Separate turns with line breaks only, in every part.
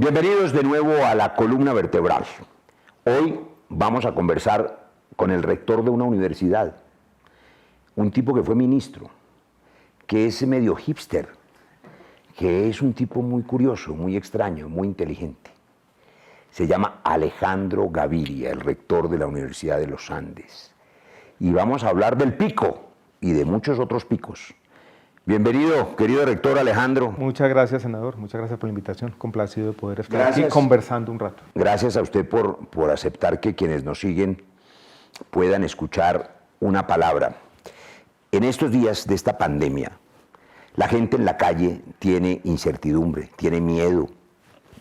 Bienvenidos de nuevo a la columna vertebral. Hoy vamos a conversar con el rector de una universidad, un tipo que fue ministro, que es medio hipster, que es un tipo muy curioso, muy extraño, muy inteligente. Se llama Alejandro Gaviria, el rector de la Universidad de los Andes. Y vamos a hablar del pico y de muchos otros picos. Bienvenido, querido rector Alejandro.
Muchas gracias, senador. Muchas gracias por la invitación. Complacido de poder estar aquí conversando un rato.
Gracias a usted por aceptar que quienes nos siguen puedan escuchar una palabra. En estos días de esta pandemia, la gente en la calle tiene incertidumbre, tiene miedo,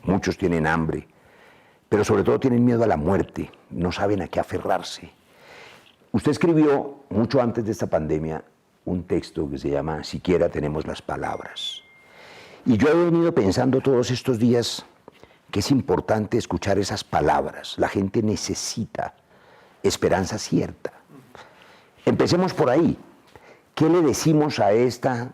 muchos tienen hambre, pero sobre todo tienen miedo a la muerte, no saben a qué aferrarse. Usted escribió mucho antes de esta pandemia un texto que se llama Siquiera tenemos las palabras. Y yo he venido pensando todos estos días que es importante escuchar esas palabras. La gente necesita esperanza cierta. Empecemos por ahí. ¿Qué le decimos a esta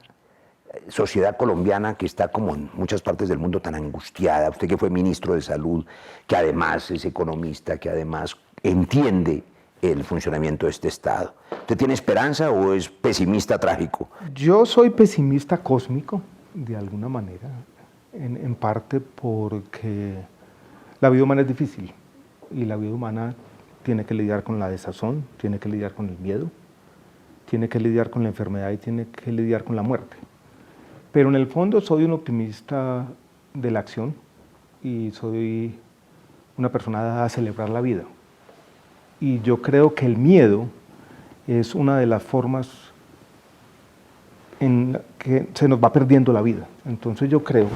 sociedad colombiana que está, como en muchas partes del mundo, tan angustiada? Usted que fue ministro de Salud, que además es economista, que además entiende el funcionamiento de este Estado. ¿Usted tiene esperanza o es pesimista trágico?
Yo soy pesimista cósmico, de alguna manera, en parte porque la vida humana es difícil y la vida humana tiene que lidiar con la desazón, tiene que lidiar con el miedo, tiene que lidiar con la enfermedad y tiene que lidiar con la muerte. Pero en el fondo soy un optimista de la acción y soy una persona dada a celebrar la vida. Y yo creo que el miedo es una de las formas en que se nos va perdiendo la vida. Entonces yo creo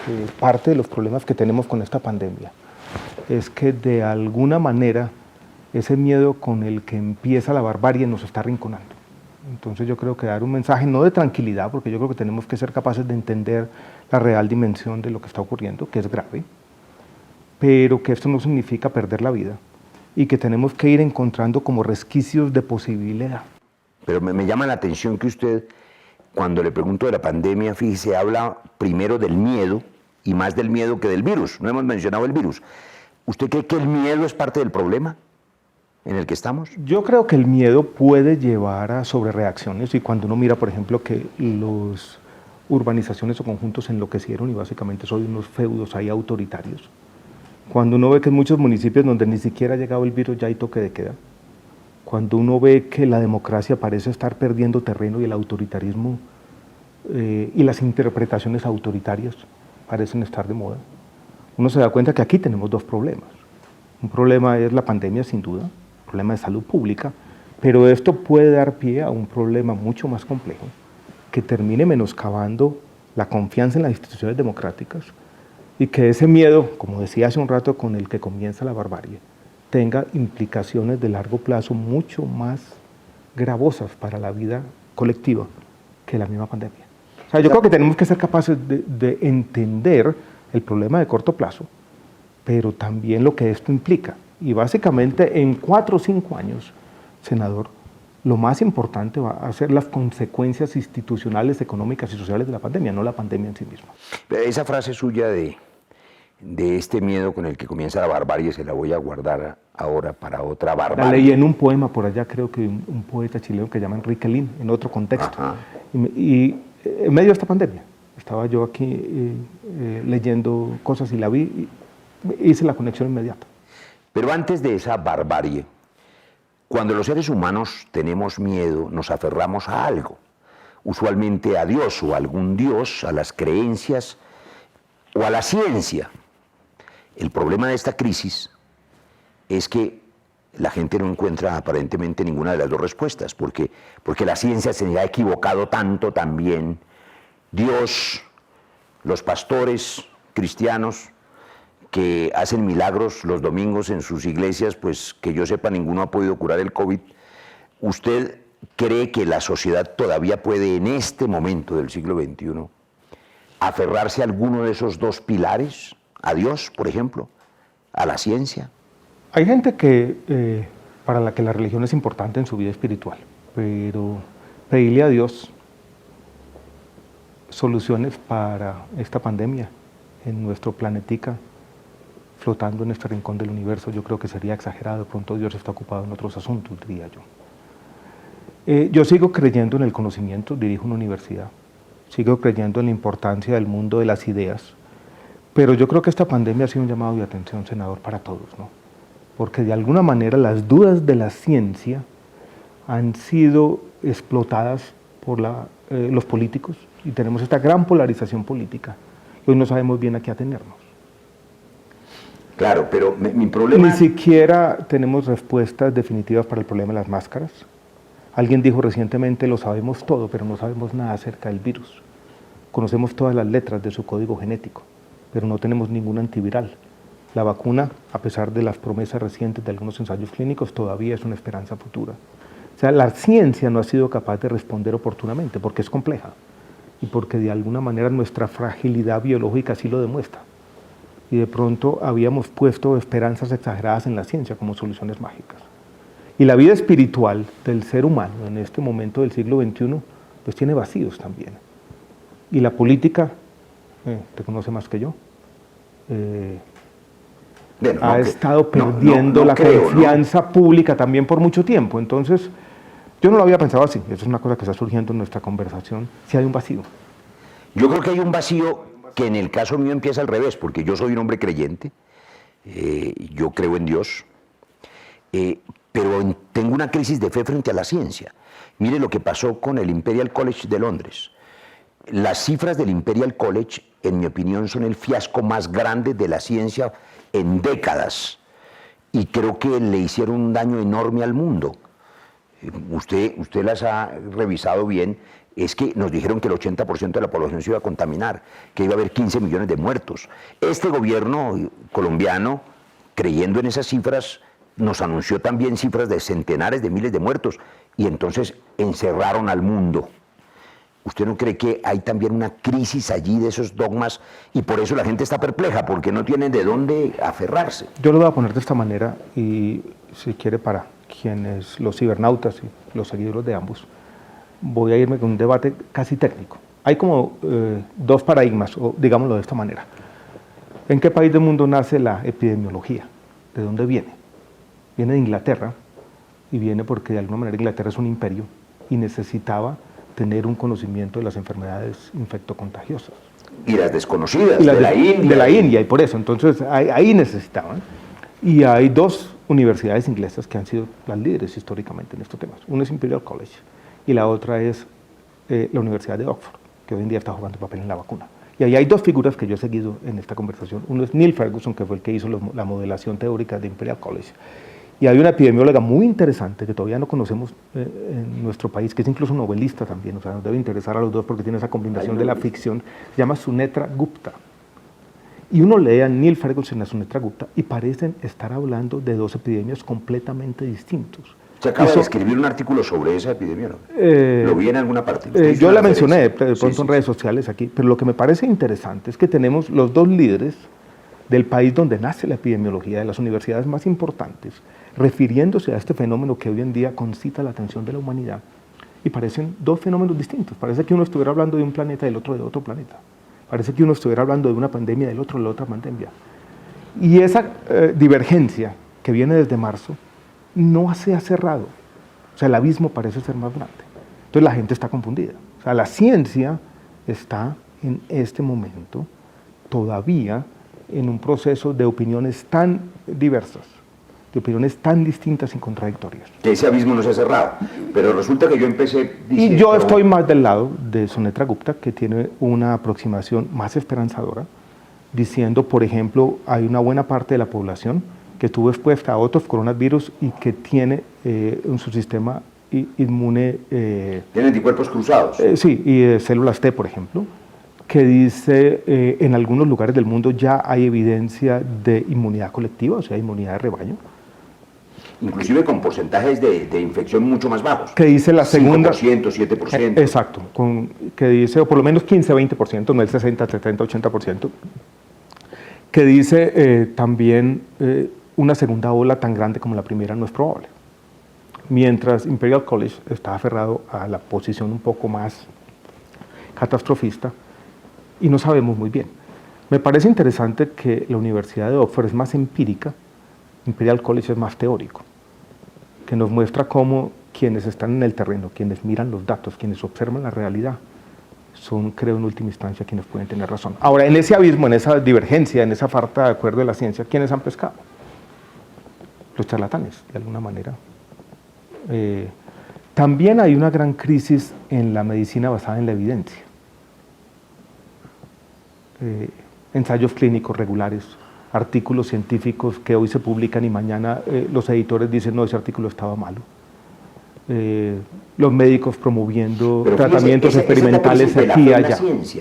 que parte de los problemas que tenemos con esta pandemia es que de alguna manera ese miedo con el que empieza la barbarie nos está arrinconando. Entonces yo creo que dar un mensaje no de tranquilidad, porque yo creo que tenemos que ser capaces de entender la real dimensión de lo que está ocurriendo, que es grave, pero que esto no significa perder la vida y que tenemos que ir encontrando como resquicios de posibilidad.
Pero me llama la atención que usted, cuando le pregunto de la pandemia, fíjese, habla primero del miedo y más del miedo que del virus. No hemos mencionado el virus. ¿Usted cree que el miedo es parte del problema en el que estamos?
Yo creo que el miedo puede llevar a sobrereacciones y cuando uno mira, por ejemplo, que las urbanizaciones o conjuntos enloquecieron y básicamente son unos feudos ahí autoritarios. Cuando uno ve que en muchos municipios donde ni siquiera ha llegado el virus ya hay toque de queda, cuando uno ve que la democracia parece estar perdiendo terreno y el autoritarismo y las interpretaciones autoritarias parecen estar de moda, uno se da cuenta que aquí tenemos dos problemas. Un problema es la pandemia, sin duda, un problema de salud pública, pero esto puede dar pie a un problema mucho más complejo que termine menoscabando la confianza en las instituciones democráticas y que ese miedo, como decía hace un rato, con el que comienza la barbarie, tenga implicaciones de largo plazo mucho más gravosas para la vida colectiva que la misma pandemia. O sea, yo creo que tenemos que ser capaces de entender el problema de corto plazo, pero también lo que esto implica. Y básicamente en 4 o 5 años, senador, lo más importante va a ser las consecuencias institucionales, económicas y sociales de la pandemia, no la pandemia en sí misma.
Esa frase suya de este miedo con el que comienza la barbarie se la voy a guardar ahora para otra barbarie.
La leí en un poema por allá, creo que un poeta chileno que se llama Enrique Lin, en otro contexto. Y en medio de esta pandemia, estaba yo aquí leyendo cosas y la vi y hice la conexión inmediata.
Pero antes de esa barbarie, cuando los seres humanos tenemos miedo, nos aferramos a algo, usualmente a Dios o a algún Dios, a las creencias o a la ciencia. El problema de esta crisis es que la gente no encuentra aparentemente ninguna de las dos respuestas, porque la ciencia se ha equivocado tanto también. Dios, los pastores cristianos que hacen milagros los domingos en sus iglesias, pues que yo sepa ninguno ha podido curar el COVID. ¿Usted cree que la sociedad todavía puede en este momento del siglo XXI aferrarse a alguno de esos dos pilares? ¿A Dios, por ejemplo? ¿A la ciencia?
Hay gente que, para la que la religión es importante en su vida espiritual, pero pedirle a Dios soluciones para esta pandemia en nuestro planetica flotando en este rincón del universo, yo creo que sería exagerado. De pronto Dios está ocupado en otros asuntos, diría yo. Yo sigo creyendo en el conocimiento, dirijo una universidad, sigo creyendo en la importancia del mundo de las ideas, pero yo creo que esta pandemia ha sido un llamado de atención, senador, para todos, ¿no? Porque de alguna manera las dudas de la ciencia han sido explotadas por los políticos y tenemos esta gran polarización política. Hoy no sabemos bien a qué atenernos.
Claro, pero mi problema...
Ni siquiera tenemos respuestas definitivas para el problema de las máscaras. Alguien dijo recientemente, lo sabemos todo, pero no sabemos nada acerca del virus. Conocemos todas las letras de su código genético, pero no tenemos ningún antiviral. La vacuna, a pesar de las promesas recientes de algunos ensayos clínicos, todavía es una esperanza futura. O sea, la ciencia no ha sido capaz de responder oportunamente, porque es compleja, y porque de alguna manera nuestra fragilidad biológica sí lo demuestra. Y de pronto habíamos puesto esperanzas exageradas en la ciencia como soluciones mágicas. Y la vida espiritual del ser humano en este momento del siglo XXI, pues tiene vacíos también. Y la política, te conoce más que yo, ha estado perdiendo la confianza pública también por mucho tiempo. Entonces, yo no lo había pensado así, eso es una cosa que está surgiendo en nuestra conversación, si hay un vacío.
Yo creo que hay un vacío que en el caso mío empieza al revés, porque yo soy un hombre creyente, yo creo en Dios, pero tengo una crisis de fe frente a la ciencia. Mire lo que pasó con el Imperial College de Londres. Las cifras del Imperial College, en mi opinión, son el fiasco más grande de la ciencia en décadas, y creo que le hicieron un daño enorme al mundo. Usted las ha revisado bien. Es que nos dijeron que el 80% de la población se iba a contaminar, que iba a haber 15 millones de muertos. Este gobierno colombiano, creyendo en esas cifras, nos anunció también cifras de centenares de miles de muertos, y entonces encerraron al mundo. ¿Usted no cree que hay también una crisis allí de esos dogmas y por eso la gente está perpleja, porque no tienen de dónde aferrarse?
Yo lo voy a poner de esta manera, y si quiere, para quienes, los cibernautas y los seguidores de ambos, voy a irme con un debate casi técnico. Hay como dos paradigmas, o digámoslo de esta manera. ¿En qué país del mundo nace la epidemiología? ¿De dónde viene? Viene de Inglaterra, y viene porque de alguna manera Inglaterra es un imperio y necesitaba tener un conocimiento de las enfermedades infectocontagiosas.
Y las desconocidas, y de la India.
De la India, y por eso, entonces ahí necesitaban. Y hay dos universidades inglesas que han sido las líderes históricamente en estos temas. Una es Imperial College, y la otra es la Universidad de Oxford, que hoy en día está jugando papel en la vacuna. Y ahí hay dos figuras que yo he seguido en esta conversación. Uno es Neil Ferguson, que fue el que hizo la modelación teórica de Imperial College. Y hay una epidemióloga muy interesante que todavía no conocemos en nuestro país, que es incluso novelista también, o sea, nos debe interesar a los dos porque tiene esa combinación de la ficción, se llama Sunetra Gupta. Y uno lee a Neil Ferguson y a Sunetra Gupta y parecen estar hablando de dos epidemias completamente distintos.
Se acaba de escribir un artículo sobre esa epidemia, ¿no? ¿Lo vi en alguna parte?
Yo la mencioné de pronto en redes sociales aquí, pero lo que me parece interesante es que tenemos los dos líderes del país donde nace la epidemiología, de las universidades más importantes, refiriéndose a este fenómeno que hoy en día concita la atención de la humanidad, y parecen dos fenómenos distintos. Parece que uno estuviera hablando de un planeta y el otro de otro planeta. Parece que uno estuviera hablando de una pandemia y el otro de la otra pandemia. Y esa divergencia que viene desde marzo no se ha cerrado. O sea, el abismo parece ser más grande. Entonces la gente está confundida. O sea, la ciencia está en este momento todavía en un proceso de opiniones tan diversas, de opiniones tan distintas y contradictorias.
Que ese abismo no se ha cerrado, pero resulta que yo empecé diciendo...
Y yo estoy más del lado de Sunetra Gupta, que tiene una aproximación más esperanzadora, diciendo, por ejemplo, hay una buena parte de la población que estuvo expuesta a otros coronavirus y que tiene en su sistema inmune...
¿Tiene anticuerpos cruzados?
Sí, y células T, por ejemplo, que dice en algunos lugares del mundo ya hay evidencia de inmunidad colectiva, o sea, inmunidad de rebaño.
Inclusive con porcentajes de infección mucho más bajos.
Que dice la segunda...
5%, 7%.
Exacto, que dice, o por lo menos 15, 20%, no el 60, 70, 80%, que dice también una segunda ola tan grande como la primera no es probable. Mientras Imperial College está aferrado a la posición un poco más catastrofista, y no sabemos muy bien. Me parece interesante que la Universidad de Oxford es más empírica, Imperial College es más teórico, que nos muestra cómo quienes están en el terreno, quienes miran los datos, quienes observan la realidad, son, creo, en última instancia, quienes pueden tener razón. Ahora, en ese abismo, en esa divergencia, en esa falta de acuerdo de la ciencia, ¿quiénes han pescado? Los charlatanes, de alguna manera. También hay una gran crisis en la medicina basada en la evidencia. Ensayos clínicos regulares, artículos científicos que hoy se publican y mañana los editores dicen, no, ese artículo estaba malo. Los médicos promoviendo tratamientos experimentales aquí y allá.
Sí,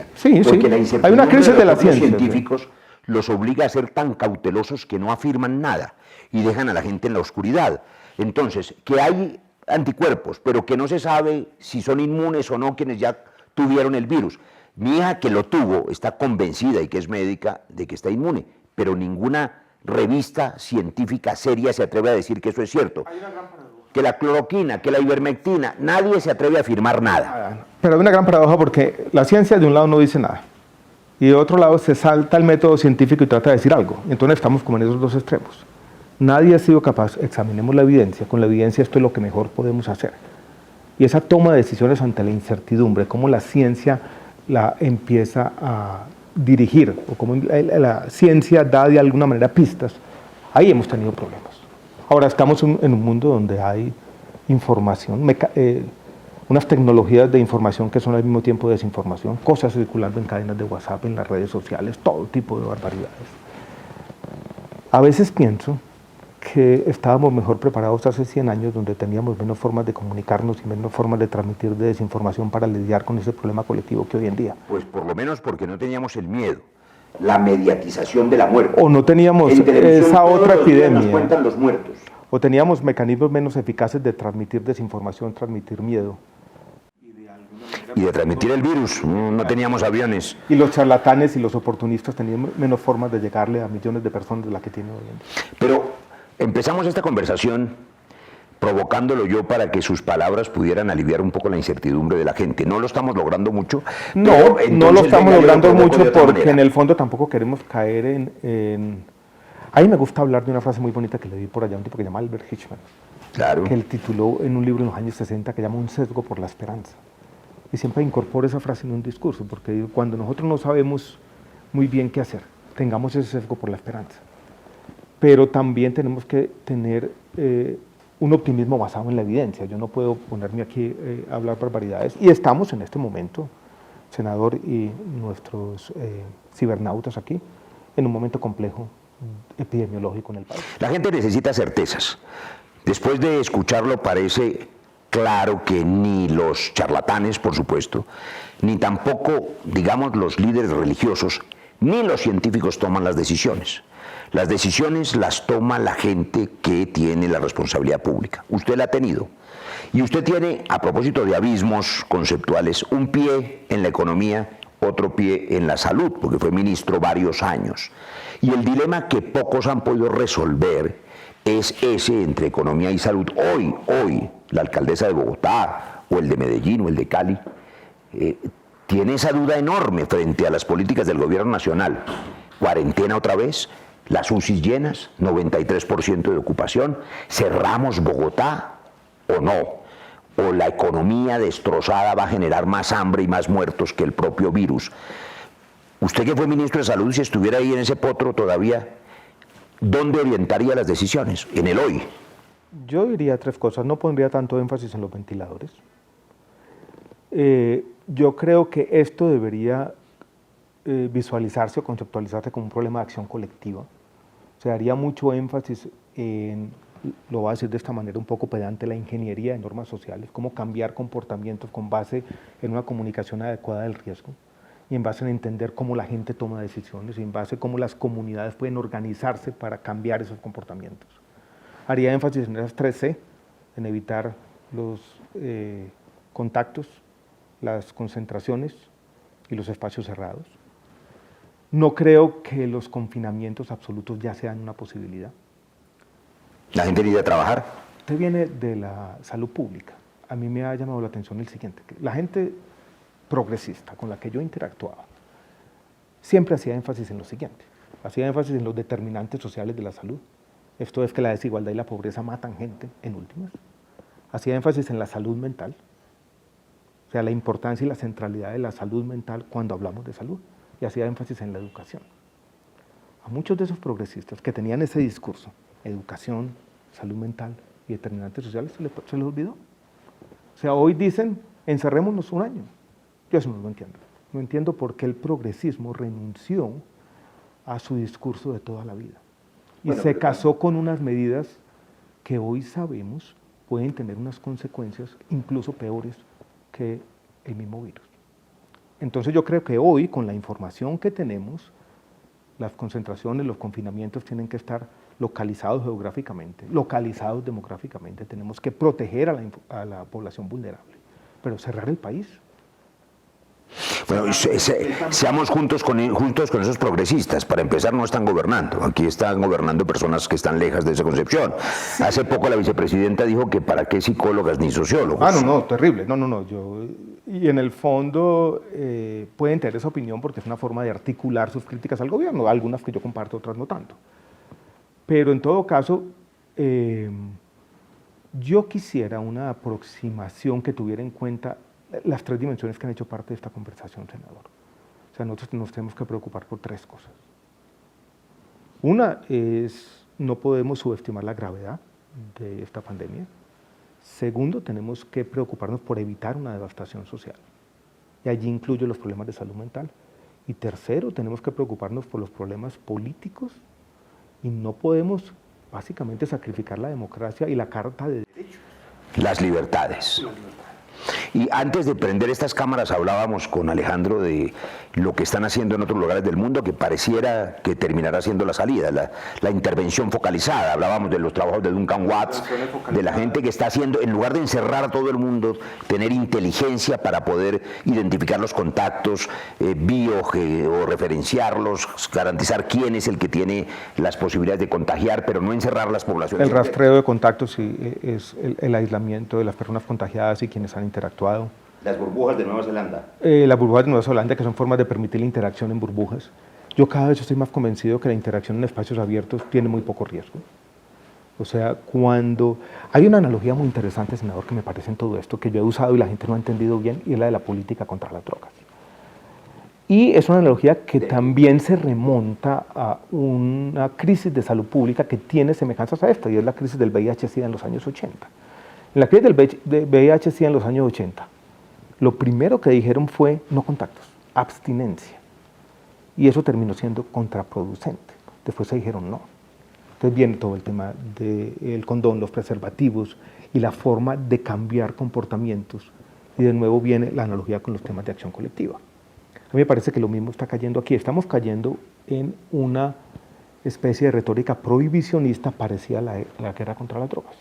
hay una crisis de la ciencia.
Los científicos los obliga a ser tan cautelosos que no afirman nada y dejan a la gente en la oscuridad. Entonces, que hay anticuerpos, pero que no se sabe si son inmunes o no quienes ya tuvieron el virus. Mi hija, que lo tuvo, está convencida, y que es médica, de que está inmune, pero ninguna revista científica seria se atreve a decir que eso es cierto. Que la cloroquina, que la ivermectina, nadie se atreve a afirmar nada.
Pero hay una gran paradoja porque la ciencia de un lado no dice nada y de otro lado se salta el método científico y trata de decir algo. Entonces estamos como en esos dos extremos. Nadie ha sido capaz, examinemos la evidencia, con la evidencia esto es lo que mejor podemos hacer. Y esa toma de decisiones ante la incertidumbre, cómo la ciencia la empieza a dirigir, o cómo la ciencia da de alguna manera pistas, ahí hemos tenido problemas. Ahora estamos en un mundo donde hay información, unas tecnologías de información que son al mismo tiempo desinformación, cosas circulando en cadenas de WhatsApp, en las redes sociales, todo tipo de barbaridades. A veces pienso que estábamos mejor preparados hace 100 años, donde teníamos menos formas de comunicarnos y menos formas de transmitir de desinformación para lidiar con ese problema colectivo que hoy en día.
Pues por lo menos porque no teníamos el miedo, la mediatización de la muerte.
O no teníamos esa otra epidemia.
Nos cuentan los muertos.
O teníamos mecanismos menos eficaces de transmitir desinformación, transmitir miedo.
Y de transmitir el virus, no teníamos aviones.
Y los charlatanes y los oportunistas tenían menos formas de llegarle a millones de personas de las que tienen hoy en día.
Pero empezamos esta conversación provocándolo yo para que sus palabras pudieran aliviar un poco la incertidumbre de la gente. No lo estamos logrando mucho.
No, no lo estamos logrando mucho porque en el fondo tampoco queremos caer en... A mí me gusta hablar de una frase muy bonita que le di por allá a un tipo que se llama Albert Hirschman,
claro,
que él tituló en un libro en los años 60 que llama Un sesgo por la esperanza. Y siempre incorporo esa frase en un discurso, porque cuando nosotros no sabemos muy bien qué hacer, tengamos ese sesgo por la esperanza. Pero también tenemos que tener un optimismo basado en la evidencia. Yo no puedo ponerme aquí a hablar barbaridades. Y estamos en este momento, senador y nuestros cibernautas aquí, en un momento complejo epidemiológico en el país.
La gente necesita certezas. Después de escucharlo parece claro que ni los charlatanes, por supuesto, ni tampoco, digamos, los líderes religiosos, ni los científicos toman las decisiones. Las decisiones las toma la gente que tiene la responsabilidad pública. Usted la ha tenido. Y usted tiene, a propósito de abismos conceptuales, un pie en la economía, otro pie en la salud, porque fue ministro varios años. Y el dilema que pocos han podido resolver es ese entre economía y salud. Hoy, la alcaldesa de Bogotá, o el de Medellín, o el de Cali, tiene esa duda enorme frente a las políticas del gobierno nacional. Cuarentena otra vez, las UCIs llenas, 93% de ocupación, cerramos Bogotá o no, o la economía destrozada va a generar más hambre y más muertos que el propio virus. Usted que fue ministro de Salud, si estuviera ahí en ese potro todavía, ¿dónde orientaría las decisiones? En el hoy.
Yo diría tres cosas. No pondría tanto énfasis en los ventiladores. Yo creo que esto debería visualizarse o conceptualizarse como un problema de acción colectiva. Se daría mucho énfasis en, lo voy a decir de esta manera un poco pedante, la ingeniería de normas sociales, cómo cambiar comportamientos con base en una comunicación adecuada del riesgo, y en base en entender cómo la gente toma decisiones, y en base en cómo las comunidades pueden organizarse para cambiar esos comportamientos. Haría énfasis en esas 3C, en evitar los contactos, las concentraciones y los espacios cerrados. No creo que los confinamientos absolutos ya sean una posibilidad.
¿La gente iría a trabajar?
Usted viene de la salud pública. A mí me ha llamado la atención el siguiente, que la gente progresista con la que yo interactuaba siempre hacía énfasis en lo siguiente, hacía énfasis en los determinantes sociales de la salud. Esto es que la desigualdad y la pobreza matan gente, en últimas. Hacía énfasis en la salud mental, o sea, la importancia y la centralidad de la salud mental cuando hablamos de salud, y hacía énfasis en la educación. A muchos de esos progresistas que tenían ese discurso, educación, salud mental y determinantes sociales, se les olvidó. O sea, hoy dicen, encerrémonos un año. Yo eso no lo entiendo. No entiendo por qué el progresismo renunció a su discurso de toda la vida. Y bueno, se casó con unas medidas que hoy sabemos pueden tener unas consecuencias incluso peores que el mismo virus. Entonces yo creo que hoy, con la información que tenemos, las concentraciones, los confinamientos tienen que estar localizados geográficamente, localizados demográficamente. Tenemos que proteger a la población vulnerable, pero cerrar el país.
Bueno, seamos juntos con esos progresistas. Para empezar, no están gobernando. Aquí están gobernando personas que están lejas de esa concepción. Hace poco la vicepresidenta dijo que para qué psicólogas ni sociólogos.
Ah, no, terrible. No. Y en el fondo pueden tener esa opinión porque es una forma de articular sus críticas al gobierno, algunas que yo comparto, otras no tanto. Pero en todo caso, yo quisiera una aproximación que tuviera en cuenta las tres dimensiones que han hecho parte de esta conversación, senador. O sea, nosotros nos tenemos que preocupar por tres cosas. Una es, no podemos subestimar la gravedad de esta pandemia. Segundo, tenemos que preocuparnos por evitar una devastación social. Y allí incluyo los problemas de salud mental. Y tercero, tenemos que preocuparnos por los problemas políticos y no podemos básicamente sacrificar la democracia y la Carta de Derechos.
Las libertades. Y antes de prender estas cámaras hablábamos con Alejandro de lo que están haciendo en otros lugares del mundo que pareciera que terminará siendo la salida, la intervención focalizada. Hablábamos de los trabajos de Duncan Watts, de la gente que está haciendo, en lugar de encerrar a todo el mundo, tener inteligencia para poder identificar los contactos, o referenciarlos, garantizar quién es el que tiene las posibilidades de contagiar, pero no encerrar las poblaciones.
El rastreo de contactos es el aislamiento de las personas contagiadas y quienes han interactuado.
Las burbujas de Nueva Zelanda.
Las burbujas de Nueva Zelanda, que son formas de permitir la interacción en burbujas. Yo cada vez estoy más convencido que la interacción en espacios abiertos tiene muy poco riesgo. O sea, cuando... Hay una analogía muy interesante, senador, que me parece en todo esto, que yo he usado y la gente no ha entendido bien, y es la de la política contra las drogas. Y es una analogía que también se remonta a una crisis de salud pública que tiene semejanzas a esta, y es la crisis del VIH-Sida en los años 80. En la crisis del VIH-Sida en los años 80, lo primero que dijeron fue no contactos, abstinencia. Y eso terminó siendo contraproducente. Después se dijeron no. Entonces viene todo el tema del condón, los preservativos y la forma de cambiar comportamientos. Y de nuevo viene la analogía con los temas de acción colectiva. A mí me parece que lo mismo está cayendo aquí. Estamos cayendo en una especie de retórica prohibicionista parecida a la guerra contra las drogas.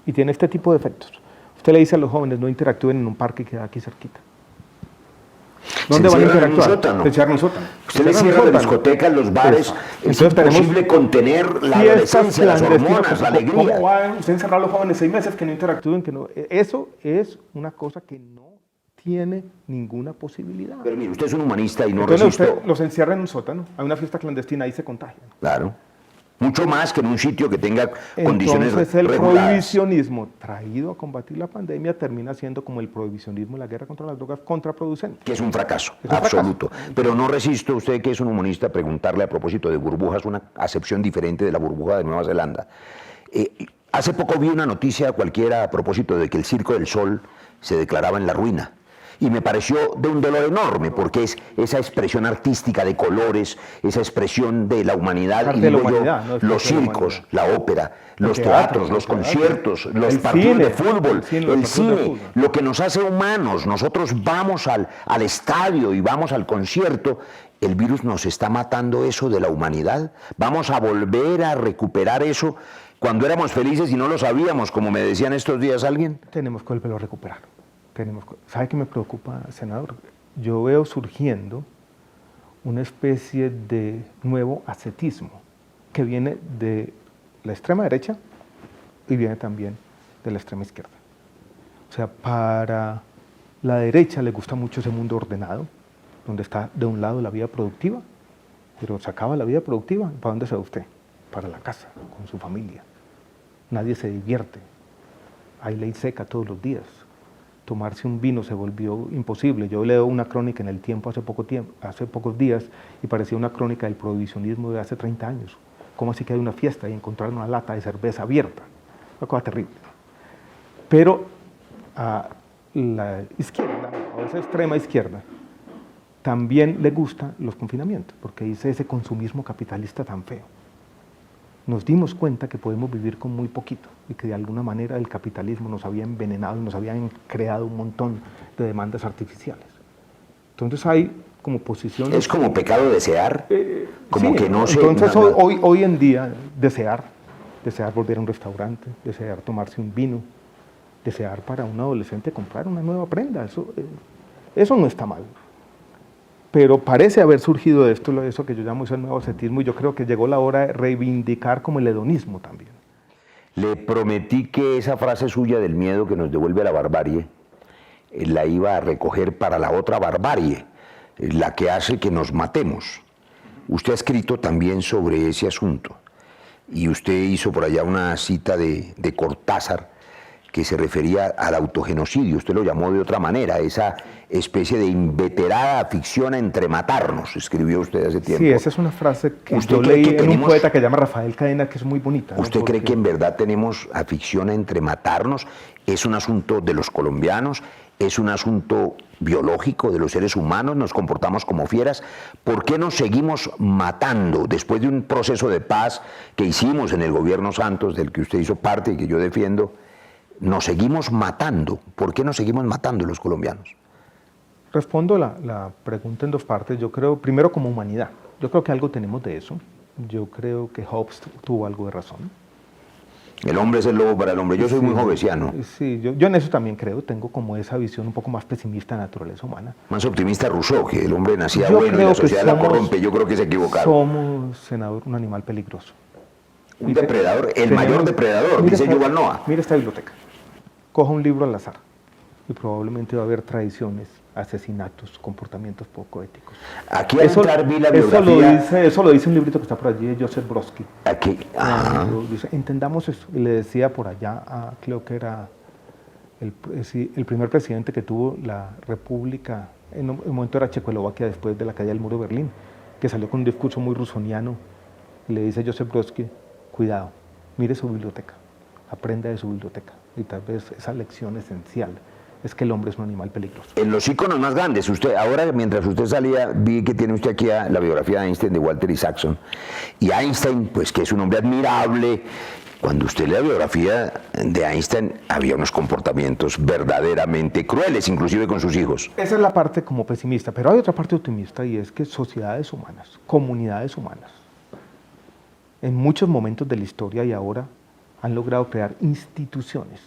Y tiene este tipo de efectos. Usted le dice a los jóvenes, no interactúen en un parque que queda aquí cerquita. ¿Dónde van a interactuar?
Se encierran en un sótano. Usted le cierra las discotecas, los bares. Es imposible contener la adolescencia, las hormonas, la alegría.
¿Cómo va usted a encerrar a los jóvenes 6 meses que no interactúen? Eso es una cosa que no tiene ninguna posibilidad.
Pero mire, usted es un humanista y no
Entonces
resisto.
Usted los encierra en un sótano, hay una fiesta clandestina, ahí se contagian.
Claro. Mucho más que en un sitio que tenga condiciones reguladas.
Entonces el prohibicionismo traído a combatir la pandemia termina siendo como el prohibicionismo en la guerra contra las drogas contraproducente.
Que es un fracaso, absoluto. Pero no resisto, usted que es un humanista, preguntarle a propósito de burbujas, una acepción diferente de la burbuja de Nueva Zelanda. Hace poco vi una noticia cualquiera a propósito de que el Circo del Sol se declaraba en la ruina. Y me pareció de un dolor enorme, porque es esa expresión artística de colores, esa expresión de la humanidad, y digo yo, los circos, la ópera, los teatros, los conciertos, los partidos de fútbol, el cine, lo que nos hace humanos. Nosotros vamos al estadio y vamos al concierto. El virus nos está matando eso de la humanidad. Vamos a volver a recuperar eso cuando éramos felices y no lo sabíamos, como me decían estos días alguien.
Tenemos que volverlo a recuperar. ¿Sabe qué me preocupa, senador? Yo veo surgiendo una especie de nuevo ascetismo que viene de la extrema derecha y viene también de la extrema izquierda. O sea, para la derecha le gusta mucho ese mundo ordenado, donde está de un lado la vida productiva pero se acaba la vida productiva. ¿Para dónde se va usted? Para la casa, con su familia. Nadie se divierte. Hay ley seca todos los días. Tomarse un vino se volvió imposible. Yo leo una crónica en El Tiempo hace pocos días y parecía una crónica del prohibicionismo de hace 30 años. ¿Cómo así que hay una fiesta y encontrar una lata de cerveza abierta? Una cosa terrible. Pero a la izquierda, a esa extrema izquierda, también le gustan los confinamientos, porque dice ese consumismo capitalista tan feo. Nos dimos cuenta que podemos vivir con muy poquito y que de alguna manera el capitalismo nos había envenenado y nos habían creado un montón de demandas artificiales. Entonces hay como posiciones...
Es como pecado desear, como
sí,
que no se...
Entonces hoy en día desear volver a un restaurante, desear tomarse un vino, desear para un adolescente comprar una nueva prenda, eso no está mal. Pero parece haber surgido de esto, eso que yo llamo ese nuevo ascetismo, y yo creo que llegó la hora de reivindicar como el hedonismo también.
Le prometí que esa frase suya del miedo que nos devuelve a la barbarie, la iba a recoger para la otra barbarie, la que hace que nos matemos. Usted ha escrito también sobre ese asunto, y usted hizo por allá una cita de Cortázar, que se refería al autogenocidio, usted lo llamó de otra manera, esa especie de inveterada ficción entre matarnos, escribió usted hace tiempo.
Sí, esa es una frase que yo leí en un poeta que se llama Rafael Cadena, que es muy bonita.
¿Usted cree que en verdad tenemos afición entre matarnos? ¿Es un asunto de los colombianos? ¿Es un asunto biológico de los seres humanos? ¿Nos comportamos como fieras? ¿Por qué nos seguimos matando después de un proceso de paz que hicimos en el gobierno Santos, del que usted hizo parte y que yo defiendo? Nos seguimos matando. ¿Por qué nos seguimos matando los colombianos?
Respondo la pregunta en dos partes. Yo creo, primero como humanidad, yo creo que algo tenemos de eso. Yo creo que Hobbes tuvo algo de razón.
El hombre es el lobo para el hombre. Yo soy muy hobbesiano.
Sí, yo en eso también creo. Tengo como esa visión un poco más pesimista de la naturaleza humana.
Más optimista Rousseau, que el hombre nacía bueno y la sociedad la corrompe. Yo creo que se equivocaron.
Somos, senador, un animal peligroso.
Un depredador, el mayor depredador, dice Yuval Noah.
Mira esta biblioteca. Coja un libro al azar y probablemente va a haber traiciones, asesinatos, comportamientos poco éticos.
Aquí al entrar vi la biografía...
Eso lo dice un librito que está por allí de Joseph Brodsky.
Aquí,
dice, entendamos eso. Y le decía por allá, creo que era el primer presidente que tuvo la República, en un momento era Checoslovaquia después de la caída del muro de Berlín, que salió con un discurso muy rusoniano y le dice a Joseph Brodsky, cuidado, mire su biblioteca, aprenda de su biblioteca. Y tal vez esa lección esencial es que el hombre es un animal peligroso.
En los íconos más grandes, usted, ahora mientras usted salía, vi que tiene usted aquí la biografía de Einstein de Walter Isaacson. Y Einstein, pues que es un hombre admirable. Cuando usted lee la biografía de Einstein, había unos comportamientos verdaderamente crueles, inclusive con sus hijos.
Esa es la parte como pesimista, pero hay otra parte optimista y es que sociedades humanas, comunidades humanas, en muchos momentos de la historia y ahora, han logrado crear instituciones,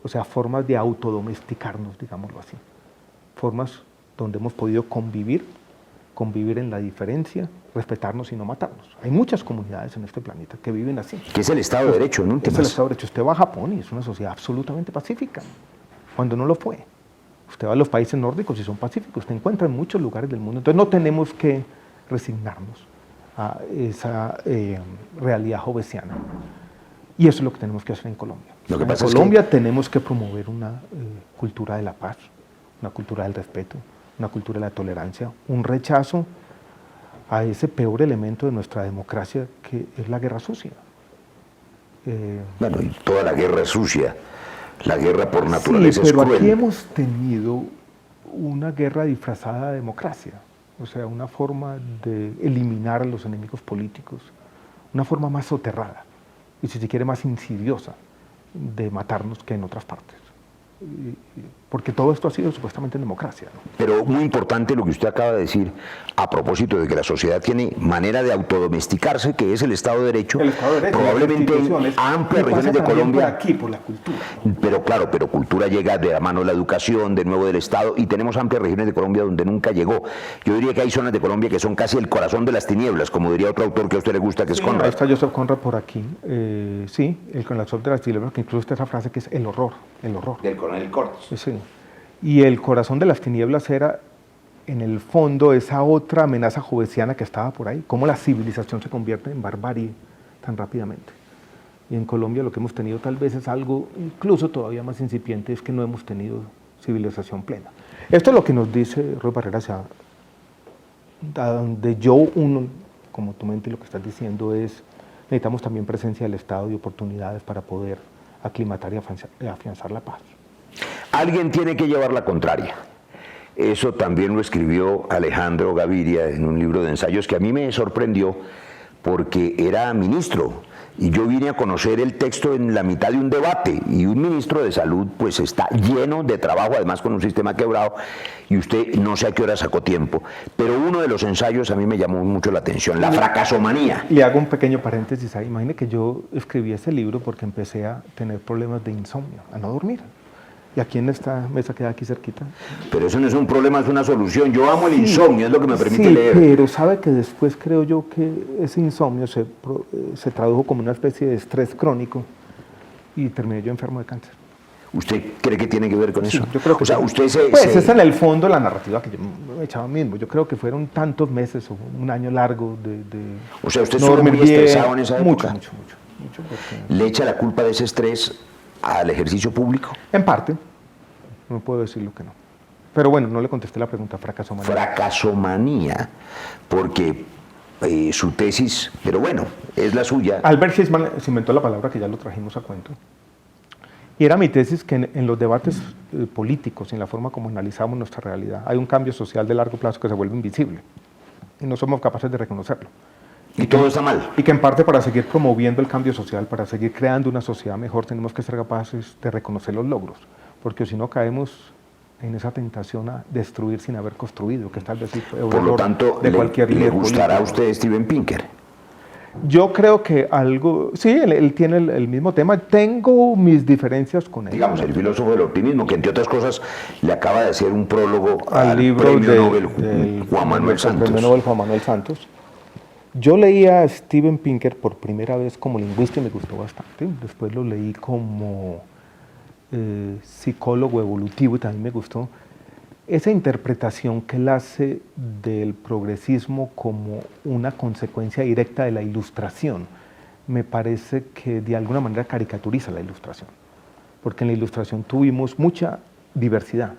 o sea, formas de autodomesticarnos, digámoslo así. Formas donde hemos podido convivir en la diferencia, respetarnos y no matarnos. Hay muchas comunidades en este planeta que viven así.
Que es el Estado de Derecho, ¿no?
Es el Estado de Derecho. Usted va a Japón y es una sociedad absolutamente pacífica, cuando no lo fue. Usted va a los países nórdicos y son pacíficos. Usted encuentra en muchos lugares del mundo. Entonces no tenemos que resignarnos a esa realidad hobbesiana. Y eso es lo que tenemos que hacer en Colombia. En Colombia tenemos que promover una cultura de la paz, una cultura del respeto, una cultura de la tolerancia, un rechazo a ese peor elemento de nuestra democracia que es la guerra sucia.
Bueno, y toda la guerra es sucia. La guerra por naturaleza es cruel.
Pero aquí hemos tenido una guerra disfrazada de democracia, o sea, una forma de eliminar a los enemigos políticos, una forma más soterrada y si se quiere más insidiosa de matarnos que en otras partes. Porque todo esto ha sido supuestamente en democracia, ¿no?
Pero muy importante lo que usted acaba de decir a propósito de que la sociedad tiene manera de autodomesticarse, que es el Estado de Derecho.
El Estado de Derecho,
probablemente en amplias regiones de Colombia.
Aquí por la cultura, ¿no?
Pero claro, pero cultura llega de la mano de la educación, de nuevo del Estado, y tenemos amplias regiones de Colombia donde nunca llegó. Yo diría que hay zonas de Colombia que son casi el corazón de las tinieblas, como diría otro autor que a usted le gusta, que es Conrad.
Ahí está Joseph Conrad por aquí. Sí, el corazón de las tinieblas, que incluso está esa frase que es el horror.
Del coronel Cortés.
Sí. Y el corazón de las tinieblas era en el fondo esa otra amenaza jovesiana que estaba por ahí, cómo la civilización se convierte en barbarie tan rápidamente. Y en Colombia lo que hemos tenido tal vez es algo incluso todavía más incipiente, es que no hemos tenido civilización plena. Esto es lo que nos dice Roy Barrera, a donde yo uno, como tu mente lo que estás diciendo es, necesitamos también presencia del Estado y oportunidades para poder aclimatar y afianzar la paz.
Alguien tiene que llevar la contraria. Eso también lo escribió Alejandro Gaviria en un libro de ensayos que a mí me sorprendió porque era ministro y yo vine a conocer el texto en la mitad de un debate y un ministro de salud pues está lleno de trabajo, además con un sistema quebrado y usted no sé a qué hora sacó tiempo, pero uno de los ensayos a mí me llamó mucho la atención, la fracasomanía.
Le hago un pequeño paréntesis ahí, imagine que yo escribí ese libro porque empecé a tener problemas de insomnio, a no dormir. Y aquí en esta mesa queda aquí cerquita.
Pero eso no es un problema, es una solución. Yo amo el insomnio, es lo que me permite leer.
Pero sabe que después creo yo que ese insomnio se tradujo como una especie de estrés crónico y terminé yo enfermo de cáncer.
¿Usted cree que tiene que ver con eso?
Yo creo que
o sea, usted
pues esa es en el fondo la narrativa que yo me echaba mismo. Yo creo que fueron tantos meses o un año largo de
o sea, usted estuvo muy estresado en esa época.
Mucho porque...
¿Le echa la culpa de ese estrés al ejercicio público?
En parte, no puedo decirlo que no. Pero bueno, no le contesté la pregunta, fracasomanía.
Fracasomanía, porque su tesis, pero bueno, es la suya.
Albert Hirschman se inventó la palabra que ya lo trajimos a cuento. Y era mi tesis que en los debates políticos, en la forma como analizamos nuestra realidad, hay un cambio social de largo plazo que se vuelve invisible y no somos capaces de reconocerlo.
Y todo está mal.
Y que en parte para seguir promoviendo el cambio social, para seguir creando una sociedad mejor, tenemos que ser capaces de reconocer los logros, porque si no caemos en esa tentación a destruir sin haber construido, que es tal vez el
Por lo tanto,
de cualquier
¿le
líder
gustará a
político.
usted Steven Pinker?
Yo creo que algo, sí, él tiene el mismo tema, tengo mis diferencias con él.
Digamos, el filósofo del optimismo, que entre otras cosas le acaba de hacer un prólogo
al libro
premio Nobel
del
Juan Manuel Santos.
Premio Nobel Juan Manuel Santos. Yo leí a Steven Pinker por primera vez como lingüista y me gustó bastante. Después lo leí como psicólogo evolutivo y también me gustó. Esa interpretación que él hace del progresismo como una consecuencia directa de la ilustración, me parece que de alguna manera caricaturiza la ilustración, porque en la ilustración tuvimos mucha diversidad.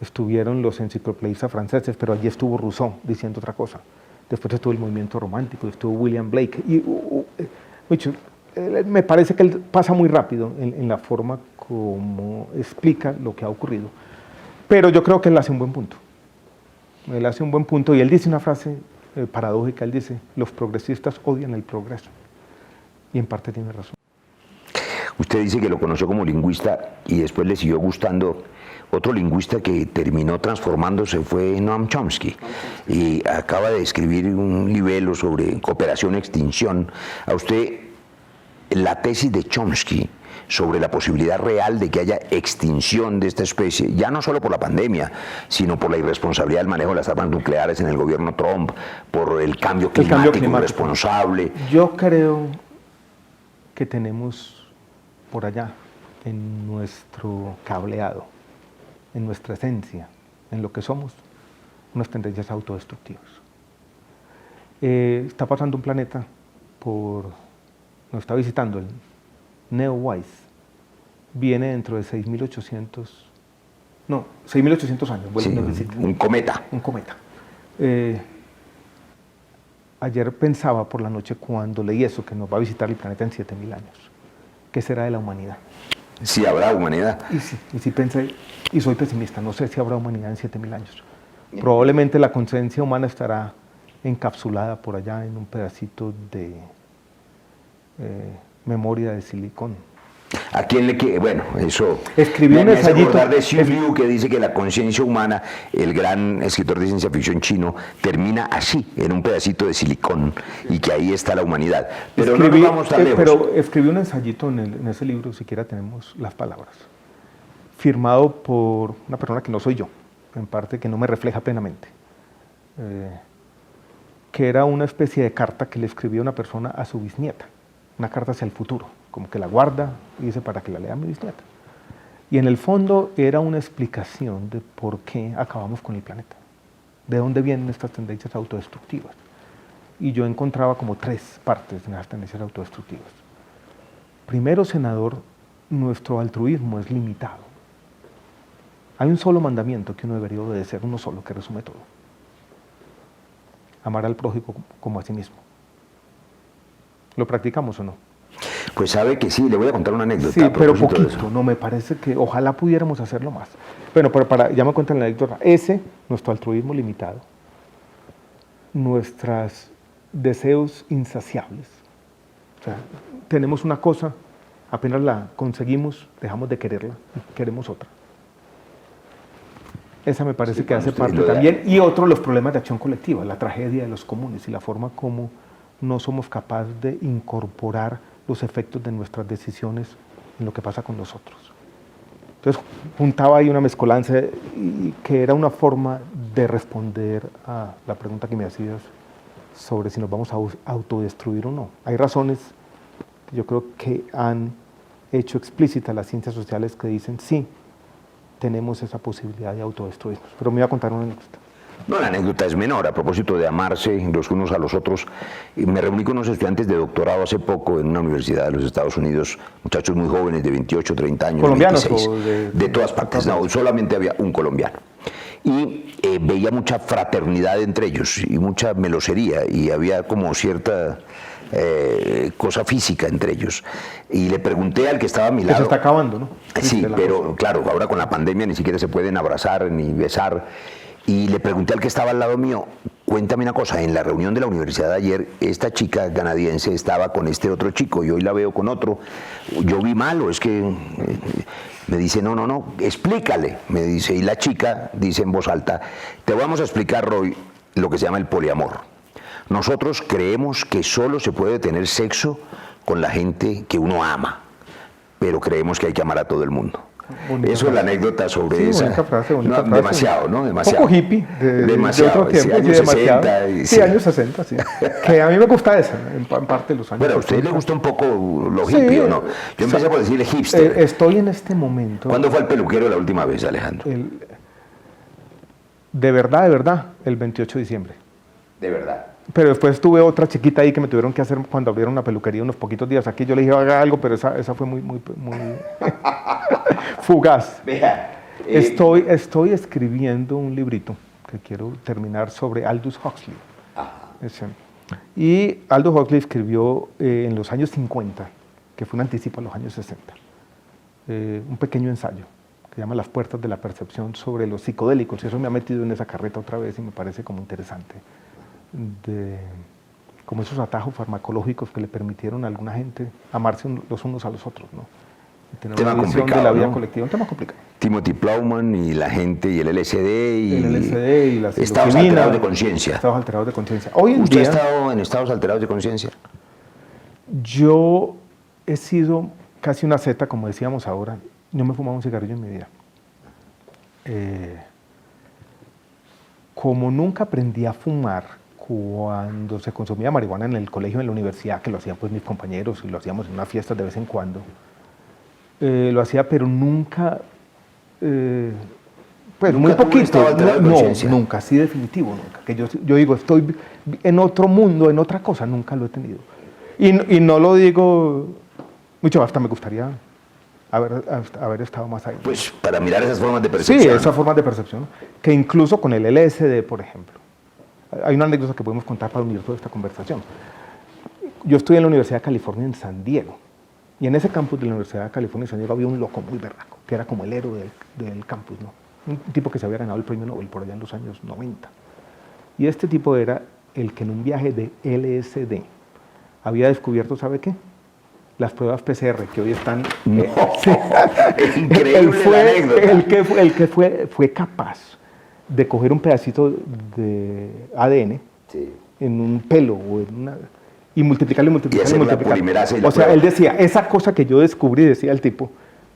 Estuvieron los enciclopedistas franceses, pero allí estuvo Rousseau diciendo otra cosa. Después estuvo el movimiento romántico, estuvo William Blake. Y, me parece que él pasa muy rápido en la forma como explica lo que ha ocurrido. Pero yo creo que él hace un buen punto. Él hace un buen punto y él dice una frase paradójica, él dice, los progresistas odian el progreso. Y en parte tiene razón.
Usted dice que lo conoció como lingüista y después le siguió gustando. Otro lingüista que terminó transformándose fue Noam Chomsky y acaba de escribir un libelo sobre cooperación-extinción. A usted, la tesis de Chomsky sobre la posibilidad real de que haya extinción de esta especie, ya no solo por la pandemia, sino por la irresponsabilidad del manejo de las armas nucleares en el gobierno Trump, por el cambio climático irresponsable.
Yo creo que tenemos por allá, en nuestro cableado, en nuestra esencia, en lo que somos, unas tendencias autodestructivas. Está pasando un planeta nos está visitando el Neowise, viene dentro de 6.800 años, vuelve
Sí,
a visitar.
un cometa.
Un cometa. Ayer pensaba por la noche cuando leí eso, que nos va a visitar el planeta en 7.000 años. ¿Qué será de la humanidad?
Si habrá humanidad.
Y sí pensé, y soy pesimista, no sé si habrá humanidad en 7.000 años. Probablemente la conciencia humana estará encapsulada por allá en un pedacito de memoria de silicón.
¿A quién le quiere? Bueno, eso
escribió un ensayito.
Me hace acordar de Xu Liu, que dice que la conciencia humana, el gran escritor de ciencia ficción chino, termina así, en un pedacito de silicón, y que ahí está la humanidad. Pero no nos vamos tan lejos.
Pero escribí un ensayito en ese libro, siquiera tenemos las palabras, firmado por una persona que no soy yo, en parte que no me refleja plenamente, que era una especie de carta que le escribió una persona a su bisnieta, una carta hacia el futuro, como que la guarda y dice para que la lea mi bisnieta. Y en el fondo era una explicación de por qué acabamos con el planeta, de dónde vienen estas tendencias autodestructivas. Y yo encontraba como 3 partes en esas tendencias autodestructivas. Primero, senador, nuestro altruismo es limitado. Hay un solo mandamiento que uno debería obedecer, uno solo, que resume todo. Amar al prójimo como a sí mismo. ¿Lo practicamos o no?
Pues sabe que sí, le voy a contar una anécdota.
Sí, pero poquito, no, me parece que ojalá pudiéramos hacerlo más. Bueno, pero ya me cuentan la anécdota. Nuestro altruismo limitado, nuestros deseos insaciables. O sea, tenemos una cosa, apenas la conseguimos, dejamos de quererla y queremos otra. Esa me parece que hace parte también. Y otro, los problemas de acción colectiva, la tragedia de los comunes y la forma como no somos capaces de incorporar los efectos de nuestras decisiones en lo que pasa con nosotros. Entonces, juntaba ahí una mezcolanza que era una forma de responder a la pregunta que me hacías sobre si nos vamos a autodestruir o no. Hay razones que yo creo que han hecho explícitas las ciencias sociales que dicen sí, tenemos esa posibilidad de autodestruirnos. Pero me iba a contar una anécdota.
No, la anécdota es menor. A propósito de amarse los unos a los otros, me reuní con unos estudiantes de doctorado hace poco en una universidad de los Estados Unidos, muchachos muy jóvenes de 28, 30 años,
¿colombianos
26,
o
de todas partes? No, solamente había un colombiano. Y veía mucha fraternidad entre ellos y mucha melosería, y había como cierta cosa física entre ellos. Y le pregunté al que estaba a mi lado...
Que se está acabando, ¿no?
Sí, pero claro, ahora con la pandemia ni siquiera se pueden abrazar ni besar. Y le pregunté al que estaba al lado mío, cuéntame una cosa, en la reunión de la universidad de ayer, esta chica canadiense estaba con este otro chico y hoy la veo con otro, ¿yo vi mal o es que...? Me dice, no, explícale, me dice, y la chica dice en voz alta, te vamos a explicar, Roy, lo que se llama el poliamor. Nosotros creemos que solo se puede tener sexo con la gente que uno ama, pero creemos que hay que amar a todo el mundo.
Bonita
Eso es la anécdota sobre
sí,
esa.
Bonita frase.
Demasiado, ¿no? Demasiado.
Un poco hippie
demasiado,
de otro tiempo.
años 60.
Sí, años 60, sí. Que a mí me gusta esa, en parte de los años 60.
Bueno, ¿a usted le gusta un poco lo hippie o no? Yo empecé por decirle hipster.
Estoy en este momento...
¿Cuándo fue al peluquero la última vez, Alejandro?
De verdad, el 28 de diciembre.
De verdad.
Pero después tuve otra chiquita ahí que me tuvieron que hacer cuando abrieron una peluquería unos poquitos días aquí. Yo le dije, haga algo, pero esa fue muy fugaz.
Vea,
Estoy escribiendo un librito que quiero terminar sobre Aldous Huxley. Y Aldous Huxley escribió en los años 50, que fue un anticipo a los años 60, un pequeño ensayo que se llama Las puertas de la percepción sobre los psicodélicos. Y eso me ha metido en esa carreta otra vez y me parece como interesante. Como esos atajos farmacológicos que le permitieron a alguna gente amarse los unos a los otros, ¿no? Y tener
tema
una visión de la vida colectiva, un tema complicado.
Timothy Plowman y la gente y el LSD
y la
estados alterados de conciencia.
Estados alterados de conciencia. Hoy en
¿Usted
día,
ha estado en estados alterados de conciencia?
Yo he sido casi una zeta, como decíamos ahora. Yo me he fumado un cigarrillo en mi vida. Como nunca aprendí a fumar cuando se consumía marihuana en el colegio, en la universidad, que lo hacían pues mis compañeros y lo hacíamos en una fiesta de vez en cuando, lo hacía, pero nunca, pues muy poquito, nunca, sí definitivo, nunca. Que yo digo, estoy en otro mundo, en otra cosa, nunca lo he tenido. Y no lo digo mucho, hasta me gustaría haber estado más ahí.
Pues para mirar esas formas de percepción.
Sí, esas formas de percepción, que incluso con el LSD, por ejemplo. Hay una anécdota que podemos contar para unir toda esta conversación. Yo estudié en la Universidad de California en San Diego, y en ese campus de la Universidad de California en San Diego había un loco muy berraco, que era como el héroe del campus, ¿no? Un tipo que se había ganado el premio Nobel por allá en los años 90. Y este tipo era el que en un viaje de LSD había descubierto, ¿sabe qué? Las pruebas PCR que hoy están...
No, increíble la anécdota.
El que fue capaz de coger un pedacito de ADN en un pelo o en una, y multiplicarlo. O sea, él decía, esa cosa que yo descubrí, decía el tipo,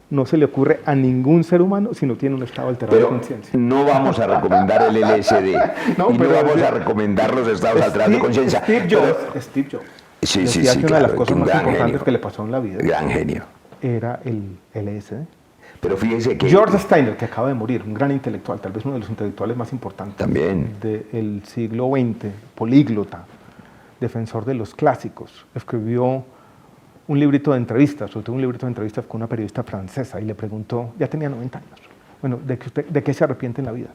no se le ocurre a ningún ser humano si no tiene un estado alterado de conciencia.
No vamos a recomendar el LSD no vamos a recomendar los estados alterados de conciencia.
Steve Jobs.
Sí,
decía que una de las cosas más importantes
genio,
que le pasó en la vida
gran genio.
era el LSD.
Pero fíjese que...
George Steiner, que acaba de morir, un gran intelectual, tal vez uno de los intelectuales más importantes
también
del siglo XX, políglota, defensor de los clásicos, escribió un librito de entrevistas, sobre todo un librito de entrevistas con una periodista francesa, y le preguntó, ya tenía 90 años, bueno, ¿de qué se arrepiente en la vida?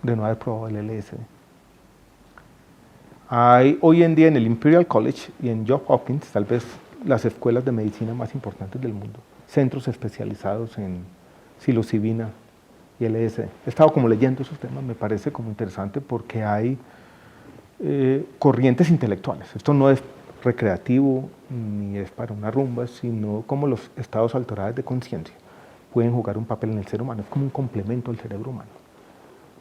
De no haber probado el LSD. Hay hoy en día en el Imperial College y en Johns Hopkins, tal vez las escuelas de medicina más importantes del mundo, centros especializados en psilocibina y LSD. He estado como leyendo esos temas, me parece como interesante porque hay corrientes intelectuales. Esto no es recreativo ni es para una rumba, sino como los estados alterados de conciencia pueden jugar un papel en el ser humano, es como un complemento al cerebro humano.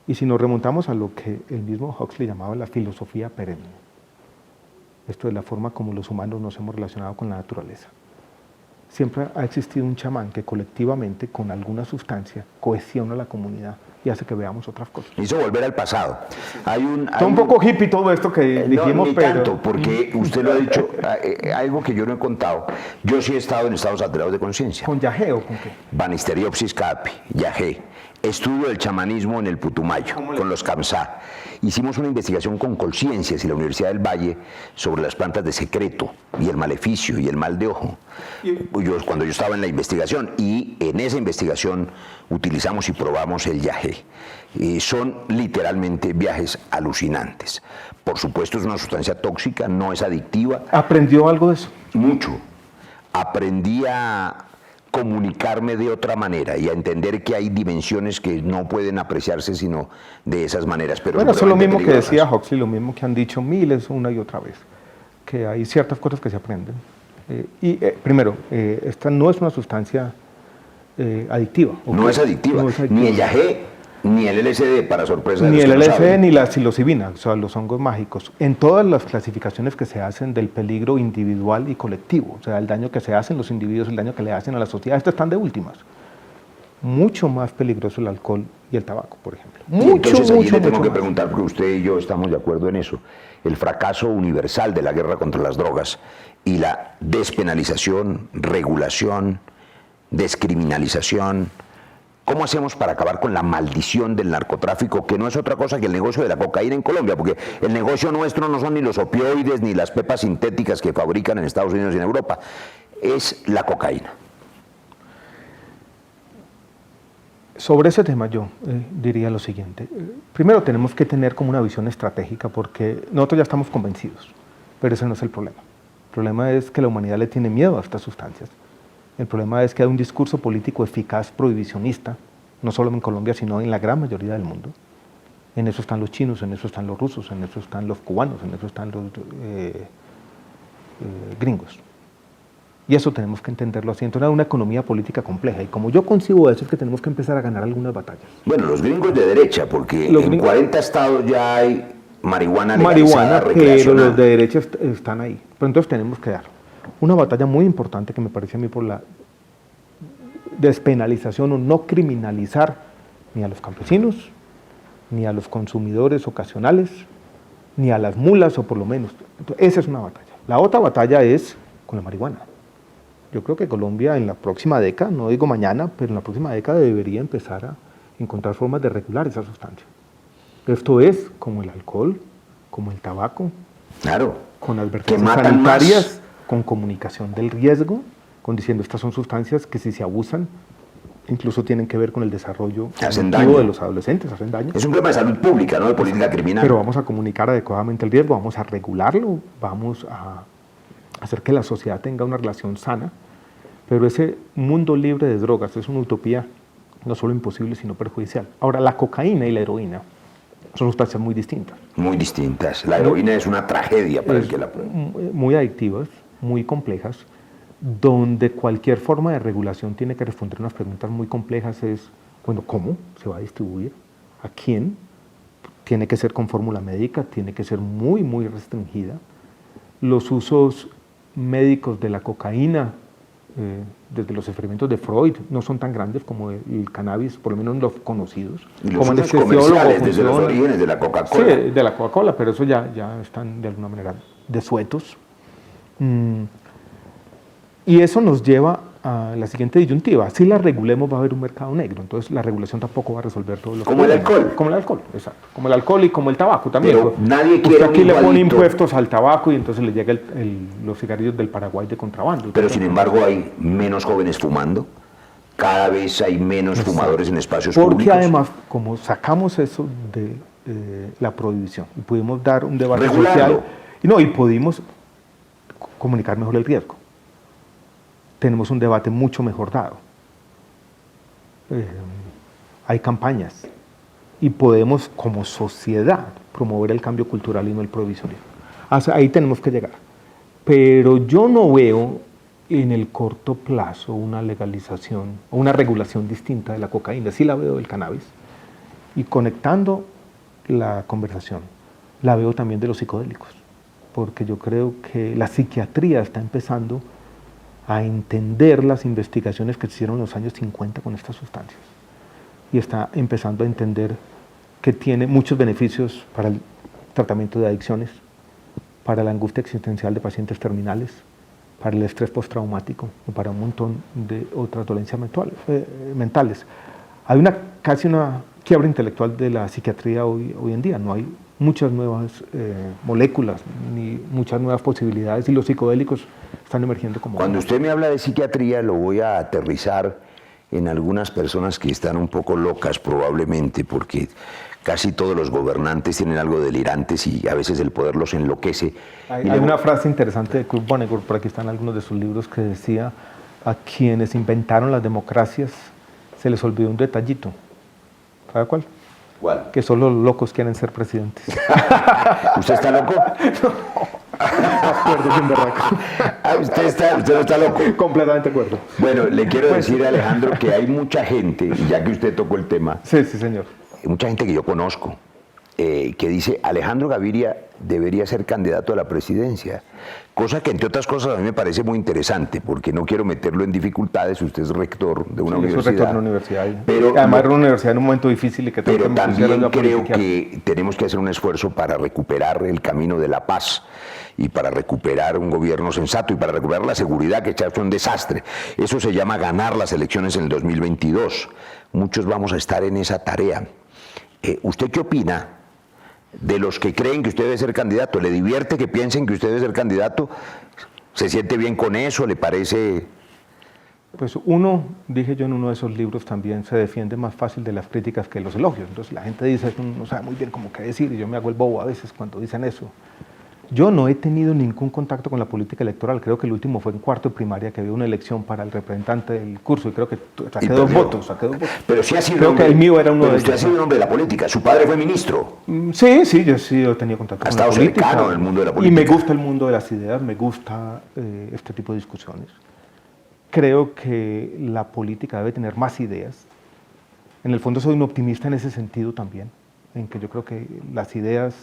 Y si nos remontamos a lo que el mismo Huxley llamaba la filosofía perenne, esto es la forma como los humanos nos hemos relacionado con la naturaleza. Siempre ha existido un chamán que colectivamente, con alguna sustancia, cohesiona la comunidad y hace que veamos otras cosas.
Hizo volver al pasado.
Está un poco hippie todo esto que dijimos,
no, ni
pero...
tanto, porque usted lo ha dicho, algo que yo no he contado. Yo sí he estado en estados alterados de conciencia.
¿Con yagé o con qué?
Banisteriopsis capi, yagé. Estudio del chamanismo en el Putumayo, con los Kamsá. Hicimos una investigación con Colciencias y la Universidad del Valle sobre las plantas de secreto y el maleficio y el mal de ojo. Cuando yo estaba en la investigación, y en esa investigación utilizamos y probamos el yagé. Son literalmente viajes alucinantes. Por supuesto es una sustancia tóxica, no es adictiva.
¿Aprendió algo de eso?
Mucho. Aprendí a comunicarme de otra manera y a entender que hay dimensiones que no pueden apreciarse sino de esas maneras. Pero
bueno, eso es lo mismo que decía Huxley, lo mismo que han dicho miles una y otra vez, que hay ciertas cosas que se aprenden. Primero, esta no es una sustancia adictiva.
No es adictiva, ni el yagé, ni el LSD, para sorpresa de
ni
los que
el
no
LSD
saben.
ni la psilocibina, o sea, los hongos mágicos. En todas las clasificaciones que se hacen del peligro individual y colectivo, o sea, el daño que se hacen los individuos, el daño que le hacen a la sociedad, estas están de últimas. Mucho más peligroso el alcohol y el tabaco, por ejemplo.
Entonces allí le tengo que
más.
preguntar, porque usted y yo estamos de acuerdo en eso, el fracaso universal de la guerra contra las drogas y la despenalización, regulación, descriminalización. ¿Cómo hacemos para acabar con la maldición del narcotráfico, que no es otra cosa que el negocio de la cocaína en Colombia? Porque el negocio nuestro no son ni los opioides ni las pepas sintéticas que fabrican en Estados Unidos y en Europa, es la cocaína.
Sobre ese tema yo diría lo siguiente. Primero tenemos que tener como una visión estratégica, porque nosotros ya estamos convencidos, pero ese no es el problema. El problema es que la humanidad le tiene miedo a estas sustancias. El problema es que hay un discurso político eficaz prohibicionista, no solo en Colombia, sino en la gran mayoría del mundo. En eso están los chinos, en eso están los rusos, en eso están los cubanos, en eso están los gringos. Y eso tenemos que entenderlo así. Entonces, es una economía política compleja. Y como yo concibo eso, es que tenemos que empezar a ganar algunas batallas.
Bueno, los gringos de derecha, porque en 40 estados ya hay marihuana legalizada,
pero los de derecha están ahí. Pero entonces tenemos que dar una batalla muy importante que me parece a mí por la despenalización o no criminalizar ni a los campesinos, ni a los consumidores ocasionales, ni a las mulas, o por lo menos. Entonces, esa es una batalla. La otra batalla es con la marihuana. Yo creo que Colombia en la próxima década, no digo mañana, pero en la próxima década debería empezar a encontrar formas de regular esa sustancia. Esto es como el alcohol, como el tabaco,
claro,
con advertencias sanitarias, con comunicación del riesgo, con diciendo estas son sustancias que si se abusan, incluso tienen que ver con el desarrollo cognitivo de los adolescentes, hacen daño.
Es un problema de salud pública, no de política criminal.
Pero vamos a comunicar adecuadamente el riesgo, vamos a regularlo, vamos a hacer que la sociedad tenga una relación sana, pero ese mundo libre de drogas es una utopía no solo imposible, sino perjudicial. Ahora, la cocaína y la heroína son sustancias muy distintas.
Muy distintas. La heroína es una tragedia para el que la prueba.
Muy adictivas, muy complejas, donde cualquier forma de regulación tiene que responder unas preguntas muy complejas. Es, bueno, ¿cómo se va a distribuir? ¿A quién? Tiene que ser con fórmula médica, tiene que ser muy, muy restringida. Los usos médicos de la cocaína, desde los experimentos de Freud, no son tan grandes como el cannabis, por lo menos los conocidos.
Y los usos comerciales desde los orígenes de la Coca-Cola.
Sí, de la Coca-Cola, pero eso ya están de alguna manera desuetos. Y eso nos lleva a la siguiente disyuntiva. Si la regulemos va a haber un mercado negro, entonces la regulación tampoco va a resolver todo lo que...
Como el alcohol.
Como el alcohol, exacto. Como el alcohol y como el tabaco también.
Pero nadie
Usted
quiere
aquí
un
le pone
igualito.
impuestos al tabaco y entonces le llega los cigarrillos del Paraguay de contrabando.
Pero sin embargo hay menos jóvenes fumando, cada vez hay menos fumadores en espacios
Porque
públicos.
además, como sacamos eso de la prohibición y pudimos dar un debate
Regularlo.
social, y pudimos comunicar mejor el riesgo. Tenemos un debate mucho mejor dado. Hay campañas y podemos como sociedad promover el cambio cultural y no el prohibicionismo. Ahí tenemos que llegar. Pero yo no veo en el corto plazo una legalización o una regulación distinta de la cocaína. Sí la veo del cannabis. Y conectando la conversación, la veo también de los psicodélicos. Porque yo creo que la psiquiatría está empezando a entender las investigaciones que se hicieron en los años 50 con estas sustancias. Y está empezando a entender que tiene muchos beneficios para el tratamiento de adicciones, para la angustia existencial de pacientes terminales, para el estrés postraumático y para un montón de otras dolencias mentales. Hay casi una quiebra intelectual de la psiquiatría hoy en día. No hay muchas nuevas moléculas ni muchas nuevas posibilidades y los psicodélicos están emergiendo como...
Cuando usted me habla de psiquiatría, lo voy a aterrizar en algunas personas que están un poco locas probablemente, porque casi todos los gobernantes tienen algo delirantes y a veces el poder los enloquece.
Hay una frase interesante de Kurt Vonnegut, por aquí están algunos de sus libros, que decía: a quienes inventaron las democracias se les olvidó un detallito. ¿Sabe cuál?
¿Cuál?
Que solo los locos quieren ser presidentes.
¿Usted está loco?
Acuerdo, sin berraco.
Usted no está loco.
Completamente de acuerdo.
Bueno, le quiero decir a Alejandro que hay mucha gente, ya que usted tocó el tema,
Sí, señor.
mucha gente que yo conozco, que dice: Alejandro Gaviria debería ser candidato a la presidencia. Cosa que, entre otras cosas, a mí me parece muy interesante, porque no quiero meterlo en dificultades. Usted es rector de una universidad.
Soy rector de una universidad.
Pero,
además, era una universidad en un momento difícil y que tengo
pero
que
también
la
creo
política.
que tenemos que hacer un esfuerzo para recuperar el camino de la paz y para recuperar un gobierno sensato y para recuperar la seguridad, que está hecho un desastre. Eso se llama ganar las elecciones en el 2022. Muchos vamos a estar en esa tarea. ¿Usted qué opina de los que creen que usted debe ser candidato? ¿Le divierte que piensen que usted debe ser candidato? ¿Se siente bien con eso? ¿Le parece...?
Pues dije yo en uno de esos libros también, se defiende más fácil de las críticas que los elogios. Entonces la gente dice, no sabe muy bien cómo qué decir, y yo me hago el bobo a veces cuando dicen eso. Yo no he tenido ningún contacto con la política electoral. Creo que el último fue en cuarto de primaria, que había una elección para el representante del curso, y creo que saqué dos votos.
Pero sí ha sido
creo que el mío era uno de ellos.
Usted ha sido un hombre de la política. Su padre fue ministro.
Sí, yo sí he tenido contacto con la política.
Ha estado cercano al mundo de la política.
Y me gusta el mundo de las ideas, me gusta este tipo de discusiones. Creo que la política debe tener más ideas. En el fondo soy un optimista en ese sentido también, en que yo creo que las ideas...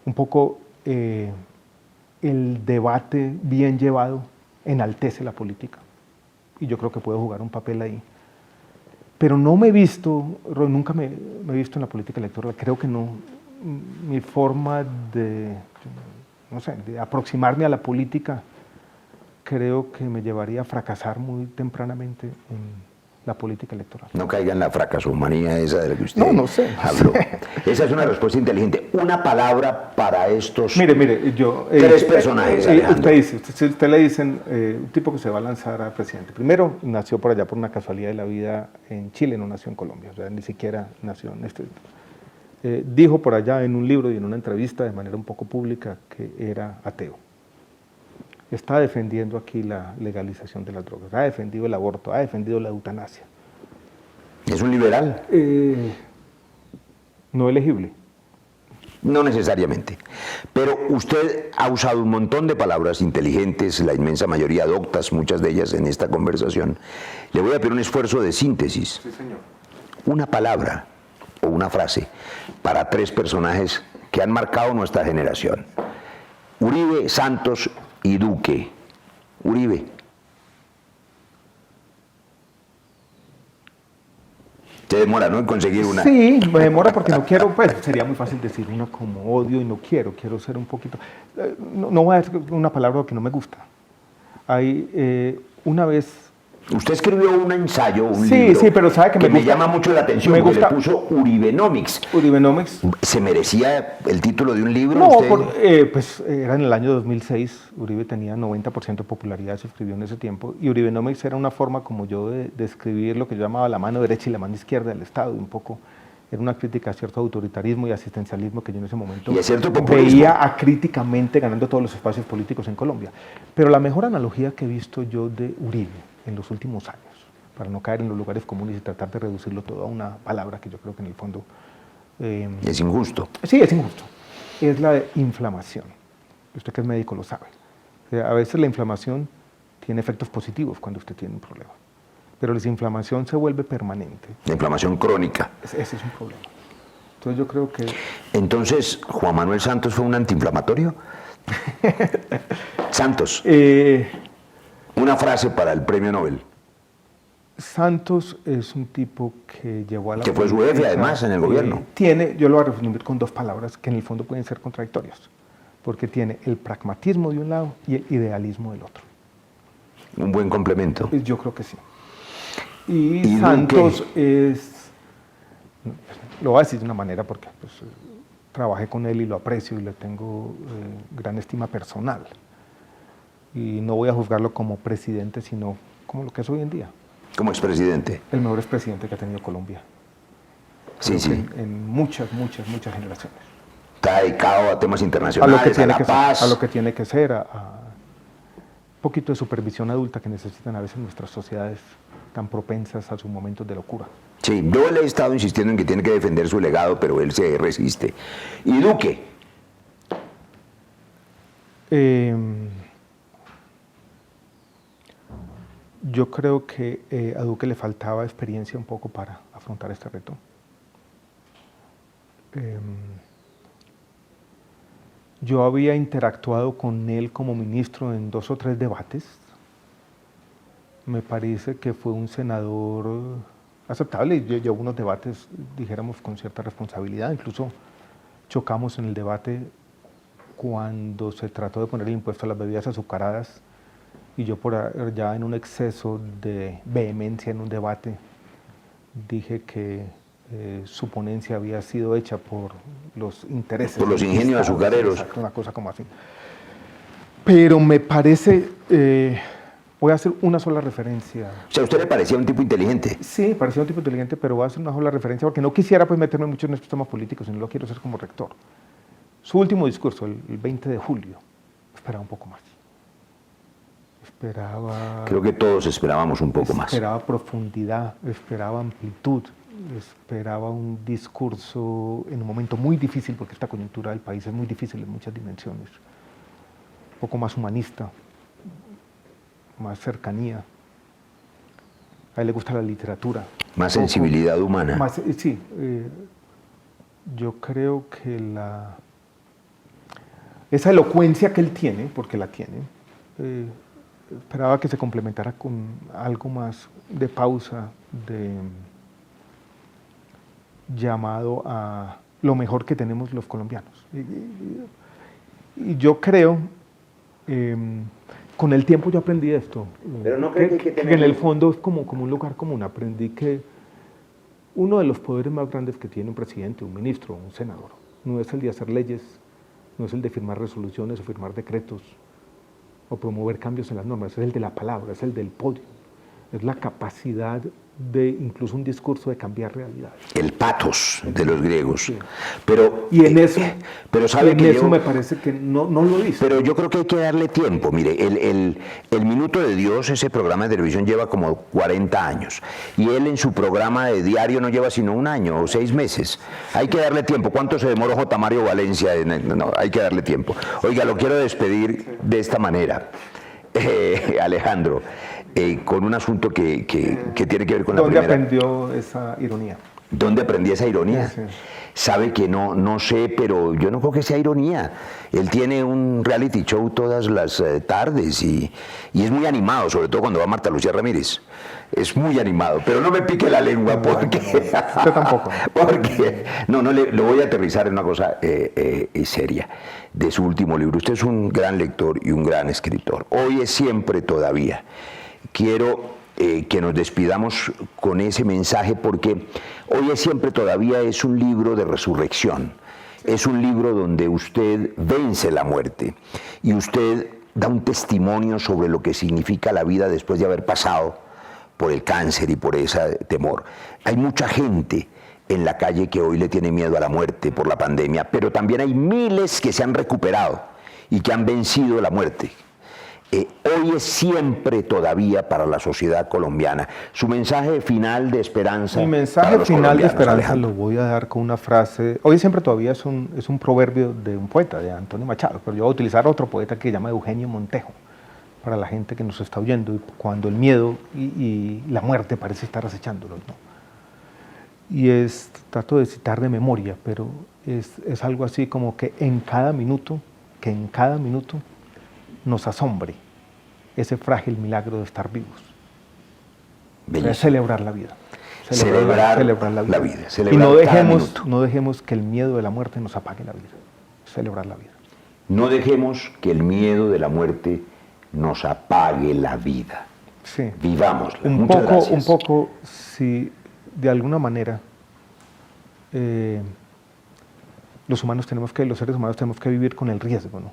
un poco el debate bien llevado enaltece la política y yo creo que puedo jugar un papel ahí. Pero no me he visto, nunca me he visto en la política electoral, creo que no. Mi forma de aproximarme a la política creo que me llevaría a fracasar muy tempranamente en la política electoral.
No caiga en la fracasomanía esa de la que usted
no sé.
habló. Esa es una respuesta inteligente. Una palabra para estos
yo...
tres personajes, Alejandro.
Usted le dicen, un tipo que se va a lanzar a presidente. Primero, nació por allá por una casualidad de la vida en Chile, no nació en Colombia, o sea, ni siquiera nació en este... dijo por allá en un libro y en una entrevista de manera un poco pública que era ateo. Está defendiendo aquí la legalización de las drogas, ha defendido el aborto, ha defendido la eutanasia.
¿Es un liberal?
No elegible.
No necesariamente. Pero usted ha usado un montón de palabras inteligentes, la inmensa mayoría doctas, muchas de ellas en esta conversación. Le voy a pedir un esfuerzo de síntesis.
Sí, señor.
Una palabra o una frase para tres personajes que han marcado nuestra generación. Uribe, Santos y Duque. Uribe. Se demora, ¿no?, en conseguir una.
Sí, me demora porque no quiero, pues sería muy fácil decir una como odio y no quiero ser un poquito... No voy a decir una palabra que no me gusta. Hay, una vez...
Usted escribió un ensayo, un
Sí,
libro
sí, pero sabe que
me llama mucho la atención,
me
porque
gusta-
le puso Uribenomics.
Uribenomics.
¿Se merecía el título de un libro?
No,
usted?
pues era en el año 2006, Uribe tenía 90% de popularidad, se escribió en ese tiempo, y Uribenomics era una forma como yo de escribir lo que yo llamaba la mano derecha y la mano izquierda del Estado, y un poco era una crítica a cierto autoritarismo y asistencialismo que yo en ese momento
Y a cierto populismo.
veía acríticamente ganando todos los espacios políticos en Colombia. Pero la mejor analogía que he visto yo de Uribe en los últimos años, para no caer en los lugares comunes y tratar de reducirlo todo a una palabra que yo creo que en el fondo...
Es injusto.
Sí, es injusto. Es la de inflamación. Usted que es médico lo sabe. O sea, a veces la inflamación tiene efectos positivos cuando usted tiene un problema. Pero la inflamación se vuelve permanente.
La inflamación crónica.
Ese es un problema. Entonces yo creo que...
Entonces, ¿Juan Manuel Santos fue un antiinflamatorio? Santos, una frase para el premio Nobel.
Santos es un tipo que llevó a la...
Que fue su jefe, además, en el gobierno.
Yo lo voy a resumir con dos palabras que en el fondo pueden ser contradictorias. Porque tiene el pragmatismo de un lado y el idealismo del otro.
Un buen complemento.
Yo creo que sí. Y
¿Y
Santos
Duque?
es, lo voy a decir de una manera porque pues, trabajé con él y lo aprecio y le tengo gran estima personal. Y no voy a juzgarlo como presidente, sino como lo que es hoy en día.
Como expresidente.
El mejor expresidente que ha tenido Colombia.
Sí,
Creo
sí.
que en muchas generaciones.
Está dedicado a temas
A
internacionales,
lo que tiene
la
que
paz.
ser, a lo que tiene que ser, a un poquito de supervisión adulta que necesitan a veces nuestras sociedades tan propensas a sus momentos de locura.
Sí, yo le he estado insistiendo en que tiene que defender su legado, pero él se resiste. ¿Y Duque?
Yo creo que a Duque le faltaba experiencia un poco para afrontar este reto. Yo había interactuado con él como ministro en 2 o 3 debates. Me parece que fue un senador aceptable. Yo llevo unos debates, dijéramos, con cierta responsabilidad. Incluso chocamos en el debate cuando se trató de poner el impuesto a las bebidas azucaradas y yo por ya en un exceso de vehemencia en un debate dije que su ponencia había sido hecha por los intereses.
Por los ingenios azucareros.
Exacto, una cosa como así. Pero me parece, voy a hacer una sola referencia.
O sea, ¿a usted le parecía un tipo inteligente?
Sí, parecía un tipo inteligente, pero voy a hacer una sola referencia porque no quisiera pues meterme mucho en estos temas políticos, sino lo quiero hacer como rector. Su último discurso, el 20 de julio, esperaba un poco más.
Creo que todos esperábamos un poco más.
Esperaba profundidad, esperaba amplitud, esperaba un discurso en un momento muy difícil, porque esta coyuntura del país es muy difícil en muchas dimensiones. Un poco más humanista, más cercanía. A él le gusta la literatura.
Más sensibilidad humana.
Más, sí, yo creo que esa elocuencia que él tiene, porque la tiene, esperaba que se complementara con algo más de pausa, de llamado a lo mejor que tenemos los colombianos. Y yo creo, con el tiempo yo aprendí esto,
Pero no creo que
en el fondo es como un lugar común. Aprendí que uno de los poderes más grandes que tiene un presidente, un ministro, un senador, no es el de hacer leyes, no es el de firmar resoluciones o firmar decretos o promover cambios en las normas, es el de la palabra, es el del podio, es la capacidad de incluso un discurso de cambiar realidades.
El pathos de los griegos.
Sí.
Pero,
Y en eso,
pero sabe que
me parece que no lo dice.
Pero yo creo que hay que darle tiempo. Mire, el Minuto de Dios, ese programa de televisión lleva como 40 años. Y él en su programa de diario no lleva sino 1 año o 6 meses. Hay que darle tiempo. ¿Cuánto se demoró J. Mario Valencia? No, hay que darle tiempo. Oiga, lo quiero despedir de esta manera. Alejandro, con un asunto que tiene que ver con la primera.
¿Dónde aprendió esa ironía?
¿Dónde aprendí esa ironía?
Sí.
sabe que no sé, pero yo no creo que sea ironía. Él tiene un reality show todas las tardes y es muy animado, sobre todo cuando va Marta Lucía Ramírez. Es muy animado, pero no me pique la lengua porque...
Usted tampoco.
Porque lo voy a aterrizar en una cosa seria de su último libro. Usted es un gran lector y un gran escritor. Hoy es siempre todavía. Quiero que nos despidamos con ese mensaje porque Hoy es siempre todavía es un libro de resurrección. Es un libro donde usted vence la muerte y usted da un testimonio sobre lo que significa la vida después de haber pasado por el cáncer y por ese temor. Hay mucha gente en la calle que hoy le tiene miedo a la muerte por la pandemia, pero también hay miles que se han recuperado y que han vencido la muerte. Hoy es siempre todavía para la sociedad colombiana. Su mensaje final de esperanza.
Mi mensaje final de esperanza lo voy a dar con una frase. Hoy es siempre todavía es un proverbio de un poeta, de Antonio Machado, pero yo voy a utilizar otro poeta que se llama Eugenio Montejo, para la gente que nos está oyendo, cuando el miedo y la muerte parece estar acechándolos, ¿no? Y trato de citar de memoria, pero es algo así como que en cada minuto nos asombre ese frágil milagro de estar vivos. Es celebrar la vida.
Celebrar la vida.
Y no dejemos que el miedo de la muerte nos apague la vida. Celebrar la vida.
No dejemos que el miedo de la muerte nos apague la vida.
Sí.
Vivámosla.
Un poco, si de alguna manera los seres humanos tenemos que vivir con el riesgo, ¿no?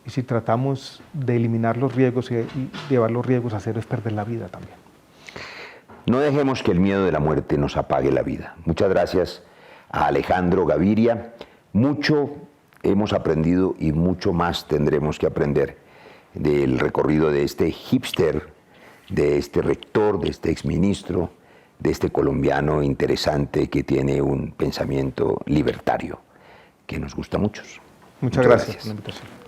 Y si tratamos de eliminar los riesgos y llevar los riesgos a cero es perder la vida también.
No dejemos que el miedo de la muerte nos apague la vida. Muchas gracias a Alejandro Gaviria. Mucho hemos aprendido y mucho más tendremos que aprender del recorrido de este hipster, de este rector, de este exministro, de este colombiano interesante que tiene un pensamiento libertario que nos gusta mucho.
Muchas gracias por la invitación.